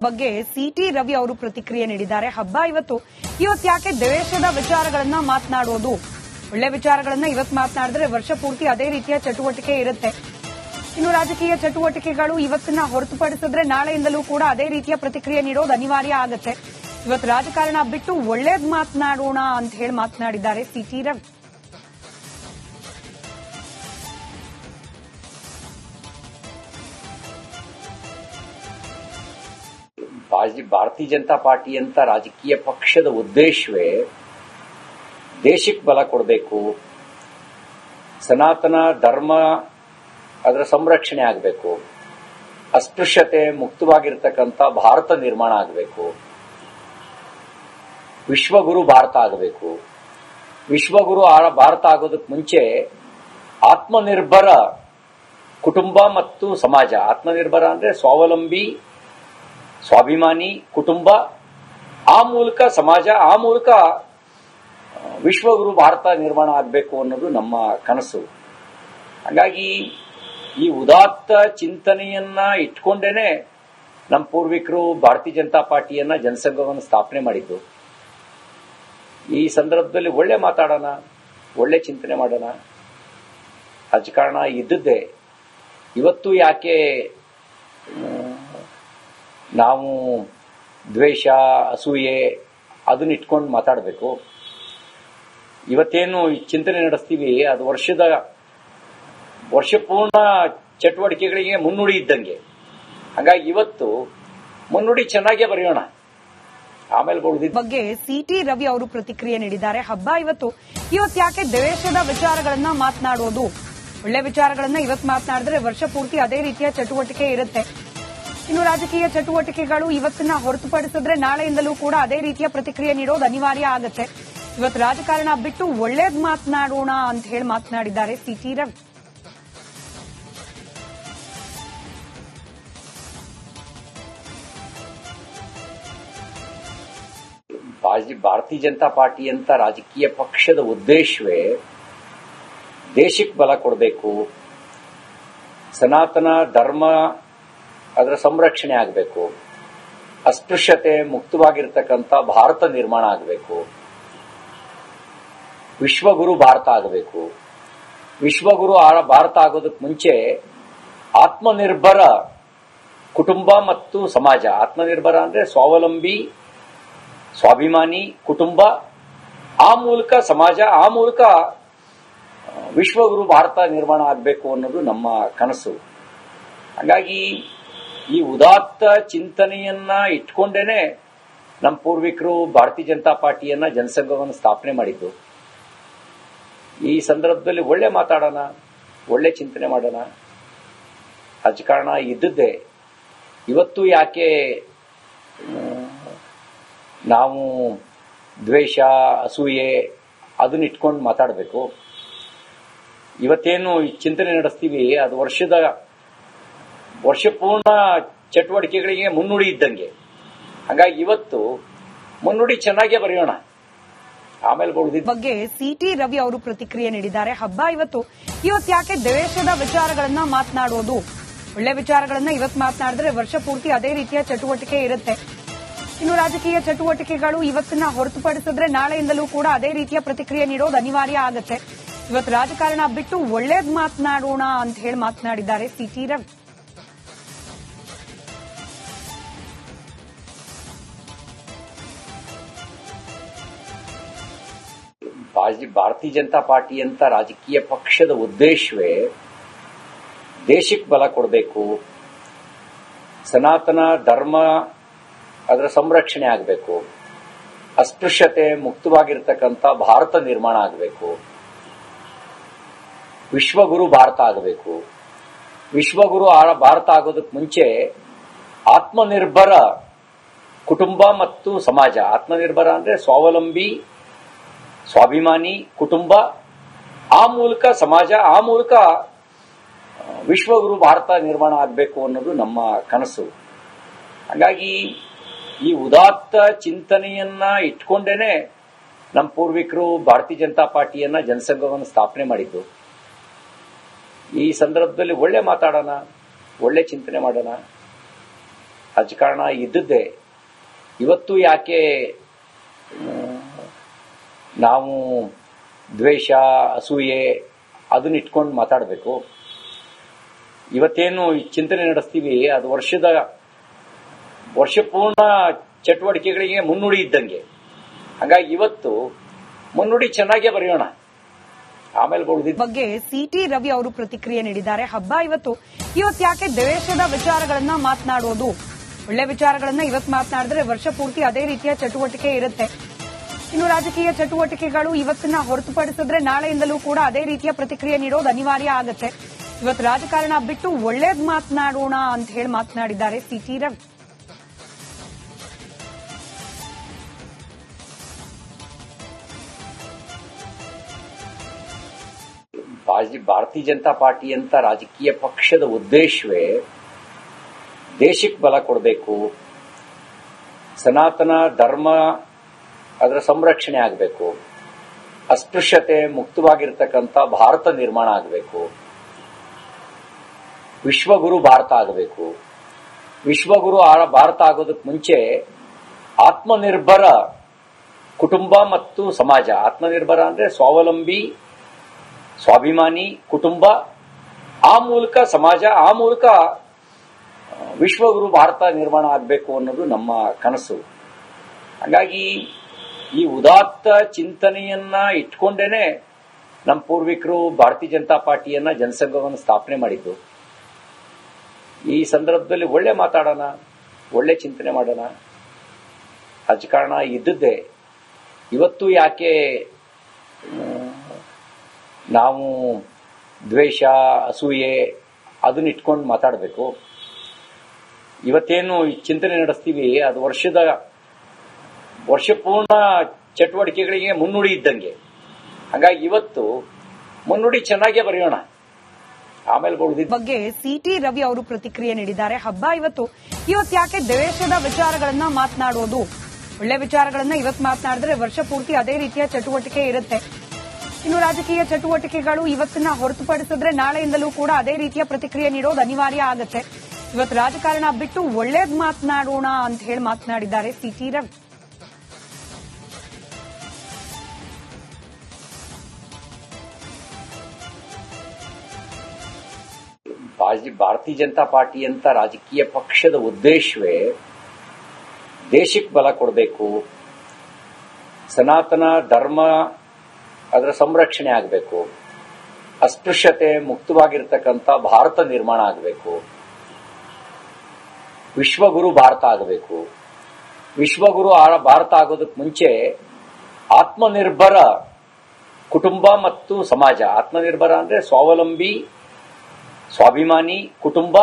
ಬಗ್ಗೆ ಸಿಟಿ ರವಿ ಅವರು ಪ್ರತಿಕ್ರಿಯೆ ನೀಡಿದ್ದಾರೆ. ಹಬ್ಬ ಇವತ್ತು ಯಾಕೆ ದ್ವೇಷದ ವಿಚಾರಗಳನ್ನ ಮಾತನಾಡೋದು, ಒಳ್ಳೆ ವಿಚಾರಗಳನ್ನ ಇವತ್ತು ಮಾತನಾಡಿದ್ರೆ ವರ್ಷ ಪೂರ್ತಿ ಅದೇ ರೀತಿಯ ಚಟುವಟಿಕೆ ಇರುತ್ತೆ. ಇನ್ನು ರಾಜಕೀಯ ಚಟುವಟಿಕೆಗಳು ಇವತ್ತನ್ನ ಹೊರತುಪಡಿಸಿದ್ರೆ ನಾಳೆಯಿಂದಲೂ ಕೂಡ ಅದೇ ರೀತಿಯ ಪ್ರತಿಕ್ರಿಯೆ ನೀಡೋದು ಅನಿವಾರ್ಯ ಆಗುತ್ತೆ. ಇವತ್ತು ರಾಜಕಾರಣ ಬಿಟ್ಟು ಒಳ್ಳೇದ್ ಮಾತನಾಡೋಣ ಅಂತ ಹೇಳಿ ಮಾತನಾಡಿದ್ದಾರೆ ಸಿಟಿ ರವಿ. ಭಾರತೀಯ ಜನತಾ ಪಾರ್ಟಿ ಅಂತ ರಾಜಕೀಯ ಪಕ್ಷದ ಉದ್ದೇಶವೇ ದೇಶಕ್ಕೆ ಬಲ ಕೊಡಬೇಕು, ಸನಾತನ ಧರ್ಮ ಅದರ ಸಂರಕ್ಷಣೆ ಆಗಬೇಕು, ಅಸ್ಪೃಶ್ಯತೆ ಮುಕ್ತವಾಗಿರ್ತಕ್ಕಂಥ ಭಾರತ ನಿರ್ಮಾಣ ಆಗಬೇಕು, ವಿಶ್ವಗುರು ಭಾರತ ಆಗಬೇಕು. ವಿಶ್ವಗುರು ಭಾರತ ಆಗೋದಕ್ಕೆ ಮುಂಚೆ ಆತ್ಮನಿರ್ಭರ ಕುಟುಂಬ ಮತ್ತು ಸಮಾಜ, ಆತ್ಮನಿರ್ಭರ ಅಂದ್ರೆ ಸ್ವಾವಲಂಬಿ ಸ್ವಾಭಿಮಾನಿ ಕುಟುಂಬ, ಆ ಮೂಲಕ ಸಮಾಜ, ಆ ಮೂಲಕ ವಿಶ್ವಗುರು ಭಾರತ ನಿರ್ಮಾಣ ಆಗಬೇಕು ಅನ್ನೋದು ನಮ್ಮ ಕನಸು. ಹಾಗಾಗಿ ಈ ಉದಾತ್ತ ಚಿಂತನೆಯನ್ನ ಇಟ್ಕೊಂಡೇನೆ ನಮ್ಮ ಪೂರ್ವಿಕರು ಭಾರತೀಯ ಜನತಾ ಪಾರ್ಟಿಯನ್ನ ಜನಸಂಘವನ್ನು ಸ್ಥಾಪನೆ ಮಾಡಿದ್ದು. ಈ ಸಂದರ್ಭದಲ್ಲಿ ಒಳ್ಳೆ ಮಾತಾಡೋಣ, ಒಳ್ಳೆ ಚಿಂತನೆ ಮಾಡೋಣ. ರಾಜಕಾರಣ ಇದ್ದದ್ದೇ, ಇವತ್ತು ಯಾಕೆ ನಾವು ದ್ವೇಷ ಅಸೂಯೆ ಅದನ್ನ ಇಟ್ಕೊಂಡು ಮಾತಾಡಬೇಕು? ಇವತ್ತೇನು ಚಿಂತನೆ ನಡೆಸ್ತೀವಿ ಅದು ವರ್ಷಪೂರ್ಣ ಚಟುವಟಿಕೆಗಳಿಗೆ ಮುನ್ನುಡಿ ಇದ್ದಂಗೆ. ಹಾಗಾಗಿ ಇವತ್ತು ಮುನ್ನುಡಿ ಚೆನ್ನಾಗೇ ಬರೆಯೋಣ, ಆಮೇಲೆ ಬಗ್ಗೆ ಸಿಟಿ ರವಿ ಅವರು ಪ್ರತಿಕ್ರಿಯೆ ನೀಡಿದ್ದಾರೆ. ಹಬ್ಬ ಇವತ್ತು ಯಾಕೆ ದ್ವೇಷದ ವಿಚಾರಗಳನ್ನ ಮಾತನಾಡೋದು, ಒಳ್ಳೆ ವಿಚಾರಗಳನ್ನ ಇವತ್ತು ಮಾತನಾಡಿದ್ರೆ ವರ್ಷ ಪೂರ್ತಿ ಅದೇ ರೀತಿಯ ಚಟುವಟಿಕೆ ಇರುತ್ತೆ. ಇನ್ನು ರಾಜಕೀಯ ಚಟುವಟಿಕೆಗಳು ಇವತ್ತನ್ನ ಹೊರತುಪಡಿಸಿದ್ರೆ ನಾಳೆಯಿಂದಲೂ ಕೂಡ ಅದೇ ರೀತಿಯ ಪ್ರತಿಕ್ರಿಯೆ ನೀಡೋದು ಅನಿವಾರ್ಯ ಆಗುತ್ತೆ. ಇವತ್ತು ರಾಜಕಾರಣ ಬಿಟ್ಟು ಒಳ್ಳೇದ್ ಮಾತನಾಡೋಣ ಅಂತ ಹೇಳಿ ಮಾತನಾಡಿದ್ದಾರೆ ಸಿಟಿ ರವಿ. ಭಾರತೀಯ ಜನತಾ ಪಾರ್ಟಿ ಅಂತ ರಾಜಕೀಯ ಪಕ್ಷದ ಉದ್ದೇಶವೇ ದೇಶಕ್ಕೆ ಬಲ ಕೊಡಬೇಕು, ಸನಾತನ ಧರ್ಮ ಅದರ ಸಂರಕ್ಷಣೆ ಆಗಬೇಕು, ಅಸ್ಪೃಶ್ಯತೆ ಮುಕ್ತವಾಗಿರ್ತಕ್ಕಂಥ ಭಾರತ ನಿರ್ಮಾಣ ಆಗಬೇಕು, ವಿಶ್ವಗುರು ಭಾರತ ಆಗಬೇಕು. ವಿಶ್ವಗುರು ಭಾರತ ಆಗೋದಕ್ಕೆ ಮುಂಚೆ ಆತ್ಮನಿರ್ಭರ ಕುಟುಂಬ ಮತ್ತು ಸಮಾಜ, ಆತ್ಮನಿರ್ಭರ ಅಂದ್ರೆ ಸ್ವಾವಲಂಬಿ ಸ್ವಾಭಿಮಾನಿ ಕುಟುಂಬ, ಆ ಮೂಲಕ ಸಮಾಜ, ಆ ಮೂಲಕ ವಿಶ್ವಗುರು ಭಾರತ ನಿರ್ಮಾಣ ಆಗಬೇಕು ಅನ್ನೋದು ನಮ್ಮ ಕನಸು. ಹಾಗಾಗಿ ಈ ಉದಾತ್ತ ಚಿಂತನೆಯನ್ನ ಇಟ್ಕೊಂಡೇನೆ ನಮ್ಮ ಪೂರ್ವಿಕರು ಭಾರತೀಯ ಜನತಾ ಪಾರ್ಟಿಯನ್ನ ಜನಸಂಘವನ್ನು ಸ್ಥಾಪನೆ ಮಾಡಿದ್ದು. ಈ ಸಂದರ್ಭದಲ್ಲಿ ಒಳ್ಳೆ ಮಾತಾಡೋಣ, ಒಳ್ಳೆ ಚಿಂತನೆ ಮಾಡೋಣ. ರಾಜಕಾರಣ ಇದ್ದದ್ದೇ, ಇವತ್ತು ಯಾಕೆ ನಾವು ದ್ವೇಷ ಅಸೂಯೆ ಅದನ್ನ ಇಟ್ಕೊಂಡು ಮಾತಾಡಬೇಕು? ಇವತ್ತೇನು ಚಿಂತನೆ ನಡೆಸ್ತೀವಿ ಅದು ವರ್ಷಪೂರ್ಣ ಚಟುವಟಿಕೆಗಳಿಗೆ ಮುನ್ನುಡಿ ಇದ್ದಂಗೆ. ಹಾಗಾಗಿ ಇವತ್ತು ಮುನ್ನುಡಿ ಚೆನ್ನಾಗೇ ಬರೆಯೋಣ, ಆಮೇಲೆ ಬಗ್ಗೆ ಸಿಟಿ ರವಿ ಅವರು ಪ್ರತಿಕ್ರಿಯೆ ನೀಡಿದ್ದಾರೆ. ಹಬ್ಬ ಇವತ್ತು ಯಾಕೆ ದ್ವೇಷದ ವಿಚಾರಗಳನ್ನ ಮಾತನಾಡೋದು, ಒಳ್ಳೆ ವಿಚಾರಗಳನ್ನ ಇವತ್ತು ಮಾತನಾಡಿದ್ರೆ ವರ್ಷ ಪೂರ್ತಿ ಅದೇ ರೀತಿಯ ಚಟುವಟಿಕೆ ಇರುತ್ತೆ. ಇನ್ನು ರಾಜಕೀಯ ಚಟುವಟಿಕೆಗಳು ಇವತ್ತನ್ನ ಹೊರತುಪಡಿಸಿದ್ರೆ ನಾಳೆಯಿಂದಲೂ ಕೂಡ ಅದೇ ರೀತಿಯ ಪ್ರತಿಕ್ರಿಯೆ ನೀಡೋದು ಅನಿವಾರ್ಯ ಆಗುತ್ತೆ. ಇವತ್ತು ರಾಜಕಾರಣ ಬಿಟ್ಟು ಒಳ್ಳೇದ್ ಮಾತನಾಡೋಣ ಅಂತ ಹೇಳಿ ಮಾತನಾಡಿದ್ದಾರೆ ಸಿಟಿ ರವಿ. ಭಾರತೀಯ ಜನತಾ ಪಾರ್ಟಿ ಅಂತ ರಾಜಕೀಯ ಪಕ್ಷದ ಉದ್ದೇಶವೇ ದೇಶಕ್ಕೆ ಬಲ ಕೊಡಬೇಕು, ಸನಾತನ ಧರ್ಮ ಅದರ ಸಂರಕ್ಷಣೆ ಆಗಬೇಕು, ಅಸ್ಪೃಶ್ಯತೆ ಮುಕ್ತವಾಗಿರ್ತಕ್ಕಂಥ ಭಾರತ ನಿರ್ಮಾಣ ಆಗಬೇಕು, ವಿಶ್ವಗುರು ಭಾರತ ಆಗಬೇಕು. ವಿಶ್ವಗುರು ಭಾರತ ಆಗೋದಕ್ಕೆ ಮುಂಚೆ ಆತ್ಮನಿರ್ಭರ ಕುಟುಂಬ ಮತ್ತು ಸಮಾಜ, ಆತ್ಮನಿರ್ಭರ ಅಂದ್ರೆ ಸ್ವಾವಲಂಬಿ ಸ್ವಾಭಿಮಾನಿ ಕುಟುಂಬ, ಆ ಮೂಲಕ ಸಮಾಜ, ಆ ಮೂಲಕ ವಿಶ್ವಗುರು ಭಾರತ ನಿರ್ಮಾಣ ಆಗಬೇಕು ಅನ್ನೋದು ನಮ್ಮ ಕನಸು. ಹಾಗಾಗಿ ಈ ಉದಾತ್ತ ಚಿಂತನೆಯನ್ನ ಇಟ್ಕೊಂಡೇನೆ ನಮ್ಮ ಪೂರ್ವಿಕರು ಭಾರತೀಯ ಜನತಾ ಪಾರ್ಟಿಯನ್ನ ಜನಸಂಘವನ್ನು ಸ್ಥಾಪನೆ ಮಾಡಿದ್ದು. ಈ ಸಂದರ್ಭದಲ್ಲಿ ಒಳ್ಳೆ ಮಾತಾಡೋಣ, ಒಳ್ಳೆ ಚಿಂತನೆ ಮಾಡೋಣ. ರಾಜಕಾರಣ ಇದ್ದದ್ದೇ. ಇವತ್ತು ಯಾಕೆ ನಾವು ದ್ವೇಷ, ಅಸೂಯೆ ಅದನ್ನ ಇಟ್ಕೊಂಡು ಮಾತಾಡಬೇಕು? ಇವತ್ತೇನು ಚಿಂತನೆ ನಡೆಸ್ತೀವಿ ಅದು ವರ್ಷಪೂರ್ಣ ಚಟುವಟಿಕೆಗಳಿಗೆ ಮುನ್ನುಡಿ ಇದ್ದಂಗೆ. ಹಾಗಾಗಿ ಇವತ್ತು ಮುನ್ನುಡಿ ಚೆನ್ನಾಗೇ ಬರೆಯೋಣ, ಆಮೇಲೆ ಬಗ್ಗೆ ಸಿಟಿ ರವಿ ಅವರು ಪ್ರತಿಕ್ರಿಯೆ ನೀಡಿದ್ದಾರೆ. ಹಬ್ಬ ಇವತ್ತು ಯಾಕೆ ದ್ವೇಷದ ವಿಚಾರಗಳನ್ನ ಮಾತನಾಡೋದು? ಒಳ್ಳೆ ವಿಚಾರಗಳನ್ನ ಇವತ್ತು ಮಾತನಾಡಿದ್ರೆ ವರ್ಷ ಪೂರ್ತಿ ಅದೇ ರೀತಿಯ ಚಟುವಟಿಕೆ ಇರುತ್ತೆ. ಇನ್ನು ರಾಜಕೀಯ ಚಟುವಟಿಕೆಗಳು ಇವತ್ತನ್ನ ಹೊರತುಪಡಿಸಿದ್ರೆ ನಾಳೆಯಿಂದಲೂ ಕೂಡ ಅದೇ ರೀತಿಯ ಪ್ರತಿಕ್ರಿಯೆ ನೀಡೋದು ಅನಿವಾರ್ಯ ಆಗುತ್ತೆ. ಇವತ್ತು ರಾಜಕಾರಣ ಬಿಟ್ಟು ಒಳ್ಳೇದ್ ಮಾತನಾಡೋಣ ಅಂತ ಹೇಳಿ ಮಾತನಾಡಿದ್ದಾರೆ ಸಿಟಿ ರವಿ. ಭಾರತೀಯ ಜನತಾ ಪಾರ್ಟಿ ಅಂತ ರಾಜಕೀಯ ಪಕ್ಷದ ಉದ್ದೇಶವೇ ದೇಶಕ್ಕೆ ಬಲ ಕೊಡಬೇಕು, ಸನಾತನ ಧರ್ಮ ಅದರ ಸಂರಕ್ಷಣೆ ಆಗಬೇಕು, ಅಸ್ಪೃಶ್ಯತೆ ಮುಕ್ತವಾಗಿರ್ತಕ್ಕಂಥ ಭಾರತ ನಿರ್ಮಾಣ ಆಗಬೇಕು, ವಿಶ್ವಗುರು ಭಾರತ ಆಗಬೇಕು. ವಿಶ್ವಗುರು ಭಾರತ ಆಗೋದಕ್ಕೆ ಮುಂಚೆ ಆತ್ಮನಿರ್ಭರ ಕುಟುಂಬ ಮತ್ತು ಸಮಾಜ. ಆತ್ಮನಿರ್ಭರ ಅಂದ್ರೆ ಸ್ವಾವಲಂಬಿ, ಸ್ವಾಭಿಮಾನಿ ಕುಟುಂಬ, ಆ ಮೂಲಕ ಸಮಾಜ, ಆ ಮೂಲಕ ವಿಶ್ವಗುರು ಭಾರತ ನಿರ್ಮಾಣ ಆಗಬೇಕು ಅನ್ನೋದು ನಮ್ಮ ಕನಸು. ಹಾಗಾಗಿ ಈ ಉದಾತ್ತ ಚಿಂತನೆಯನ್ನ ಇಟ್ಕೊಂಡೇನೆ ನಮ್ಮ ಪೂರ್ವಿಕರು ಭಾರತೀಯ ಜನತಾ ಪಾರ್ಟಿಯನ್ನ ಜನಸಂಘವನ್ನು ಸ್ಥಾಪನೆ ಮಾಡಿದ್ದು. ಈ ಸಂದರ್ಭದಲ್ಲಿ ಒಳ್ಳೆ ಮಾತಾಡೋಣ, ಒಳ್ಳೆ ಚಿಂತನೆ ಮಾಡೋಣ. ರಾಜಕಾರಣ ಇದ್ದದ್ದೇ. ಇವತ್ತು ಯಾಕೆ ನಾವು ದ್ವೇಷ, ಅಸೂಯೆ ಅದನ್ನ ಇಟ್ಕೊಂಡು ಮಾತಾಡಬೇಕು? ಇವತ್ತೇನು ಚಿಂತನೆ ನಡೆಸ್ತೀವಿ ಅದು ವರ್ಷಪೂರ್ಣ ಚಟುವಟಿಕೆಗಳಿಗೆ ಮುನ್ನುಡಿ ಇದ್ದಂಗೆ. ಹಾಗಾಗಿ ಇವತ್ತು ಮುನ್ನುಡಿ ಚೆನ್ನಾಗೇ ಬರೆಯೋಣ, ಆಮೇಲೆ ಬಗ್ಗೆ ಸಿಟಿ ರವಿ ಅವರು ಪ್ರತಿಕ್ರಿಯೆ ನೀಡಿದ್ದಾರೆ. ಹಬ್ಬ ಇವತ್ತು ಯಾಕೆ ದ್ವೇಷದ ವಿಚಾರಗಳನ್ನ ಮಾತನಾಡೋದು? ಒಳ್ಳೆ ವಿಚಾರಗಳನ್ನ ಇವತ್ತು ಮಾತನಾಡಿದ್ರೆ ವರ್ಷ ಪೂರ್ತಿ ಅದೇ ರೀತಿಯ ಚಟುವಟಿಕೆ ಇರುತ್ತೆ. ಇನ್ನು ರಾಜಕೀಯ ಚಟುವಟಿಕೆಗಳು ಇವತ್ತನ್ನ ಹೊರತುಪಡಿಸಿದ್ರೆ ನಾಳೆಯಿಂದಲೂ ಕೂಡ ಅದೇ ರೀತಿಯ ಪ್ರತಿಕ್ರಿಯೆ ನೀಡೋದು ಅನಿವಾರ್ಯ ಆಗುತ್ತೆ. ಇವತ್ತು ರಾಜಕಾರಣ ಬಿಟ್ಟು ಒಳ್ಳೇದ್ ಮಾತನಾಡೋಣ ಅಂತ ಹೇಳಿ ಮಾತನಾಡಿದ್ದಾರೆ ಸಿಟಿ ರವಿ. ಭಾರತೀಯ ಜನತಾ ಪಾರ್ಟಿ ಅಂತ ರಾಜಕೀಯ ಪಕ್ಷದ ಉದ್ದೇಶವೇ ದೇಶಕ್ಕೆ ಬಲ ಕೊಡಬೇಕು, ಸನಾತನ ಧರ್ಮ ಅದರ ಸಂರಕ್ಷಣೆ ಆಗಬೇಕು, ಅಸ್ಪೃಶ್ಯತೆ ಮುಕ್ತವಾಗಿರ್ತಕ್ಕಂಥ ಭಾರತ ನಿರ್ಮಾಣ ಆಗಬೇಕು, ವಿಶ್ವಗುರು ಭಾರತ ಆಗಬೇಕು. ವಿಶ್ವಗುರು ಭಾರತ ಆಗೋದಕ್ಕೆ ಮುಂಚೆ ಆತ್ಮನಿರ್ಭರ ಕುಟುಂಬ ಮತ್ತು ಸಮಾಜ. ಆತ್ಮನಿರ್ಭರ ಅಂದ್ರೆ ಸ್ವಾವಲಂಬಿ, ಸ್ವಾಭಿಮಾನಿ ಕುಟುಂಬ,